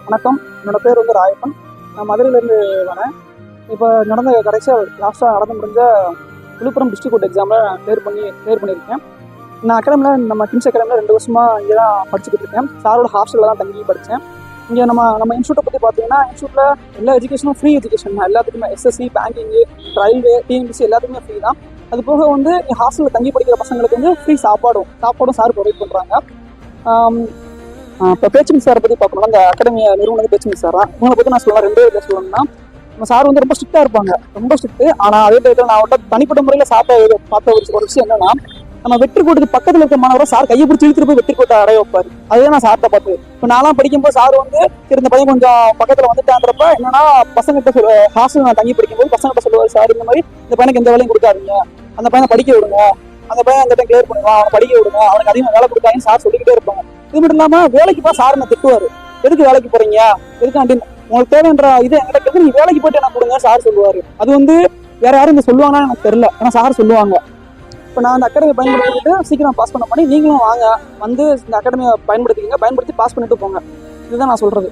வணக்கம். என்னோட பேர் வந்து ராயப்பன். நான் மதுரையிலேருந்து வரேன். இப்போ நடந்த கடைசியாக லாஸ்ட்டாக நடந்து முடிஞ்ச விழுப்புரம் டிஸ்ட்ரிக்ட் கோர்ட் எக்ஸாமில் கிளியர் பண்ணியிருக்கேன். நான் அகாடமியில் நம்ம கிம்ஸ் அகாடமியில் 2 வருஷமாக இங்கே தான் படிச்சுக்கிட்டு இருக்கேன். சாரோட ஹாஸ்டலில் தான் தங்கி படித்தேன். இங்கே நம்ம இன்ஸ்டியூட்டை பற்றி பார்த்தீங்கன்னா, இன்ஸ்டியூட்டில் எல்லா எஜுகேஷனும் ஃப்ரீ எஜுகேஷன் தான். எல்லாத்துக்குமே எஸ்எஸ்சி, பேங்கிங்கு, ரயில்வே, டிஎன்பிசி எல்லாத்துக்குமே ஃப்ரீ தான். அது போக வந்து ஹாஸ்டலில் தங்கி படிக்கிற பசங்களுக்கு வந்து ஃப்ரீ சாப்பாடும் சார் ப்ரொவைட் பண்ணுறாங்க. இப்போ பேச்சு சாரை பற்றி பார்க்கணும்னா, அந்த அகாடமி நிறுவனம் பேச்சு சார் தான். இவங்களை பற்றி நான் சொல்லலாம் 2 இதில் சொல்லணும்னா, நம்ம சார் வந்து ரொம்ப ஸ்ட்ரிக்டாக இருப்பாங்க, ரொம்ப ஸ்ட்ரிக்ட்டு. ஆனால் அதே டயத்தில் நான் அவர்கிட்ட தனிப்பட்ட முறையில் பார்த்த ஒரு விஷயம் என்னன்னா, நம்ம வெற்றி கோட்டுக்கு பக்கத்தில் இருக்க மாணவரை சார் கையை பிடிச்சி இழுத்துட்டு போய் வெற்றி கோட்டை அடைய வைப்பார். அதே நான் சார்கிட்ட பார்த்து இப்போ நான்லாம் படிக்கும்போது சார் வந்து இந்த பையன் கொஞ்சம் பக்கத்தில் வந்துட்டான்றப்ப என்னன்னா, பசங்கிட்ட ஹாஸ்டல் நான் தங்கி படிக்கும்போது பசங்கிட்ட சொல்லுவார், சார் இந்த மாதிரி இந்த பையனுக்கு எந்த வேலையும் கொடுக்காதீங்க, அந்த பையனை படிக்க விடுங்க, அந்த பையன் அந்த டைம் கிளியர் பண்ணுவான், அவனை படிக்க விடுங்க, அவனுக்கு அதிகமாக வேலை கொடுக்காங்கன்னு சார் சொல்லிக்கிட்டே இருப்பாங்க. இது மட்டும் இல்லாமல் வேலைக்கு போய் சார் நான் திட்டுவார். எதுக்கு வேலைக்கு போறீங்க, எதுக்கு அப்படின்னு உங்களுக்கு தேவைன்ற இது என்கிட்ட கேட்டு நீ வேலைக்கு போயிட்டு என்ன கொடுங்க சார் சொல்லுவார். அது வந்து வேற யாரும் இங்கே சொல்லுவாங்கன்னா எனக்கு தெரியல, ஏன்னா சார் சொல்லுவாங்க. இப்போ நான் அந்த அகாடமியை பயன்படுத்திக்கிட்டு சீக்கிரம் பாஸ் பண்ண பண்ணி நீங்களும் வாங்க, வந்து இந்த அகாடமியை பயன்படுத்திக்கங்க, பயன்படுத்தி பாஸ் பண்ணிட்டு போங்க. இதுதான் நான் சொல்றது.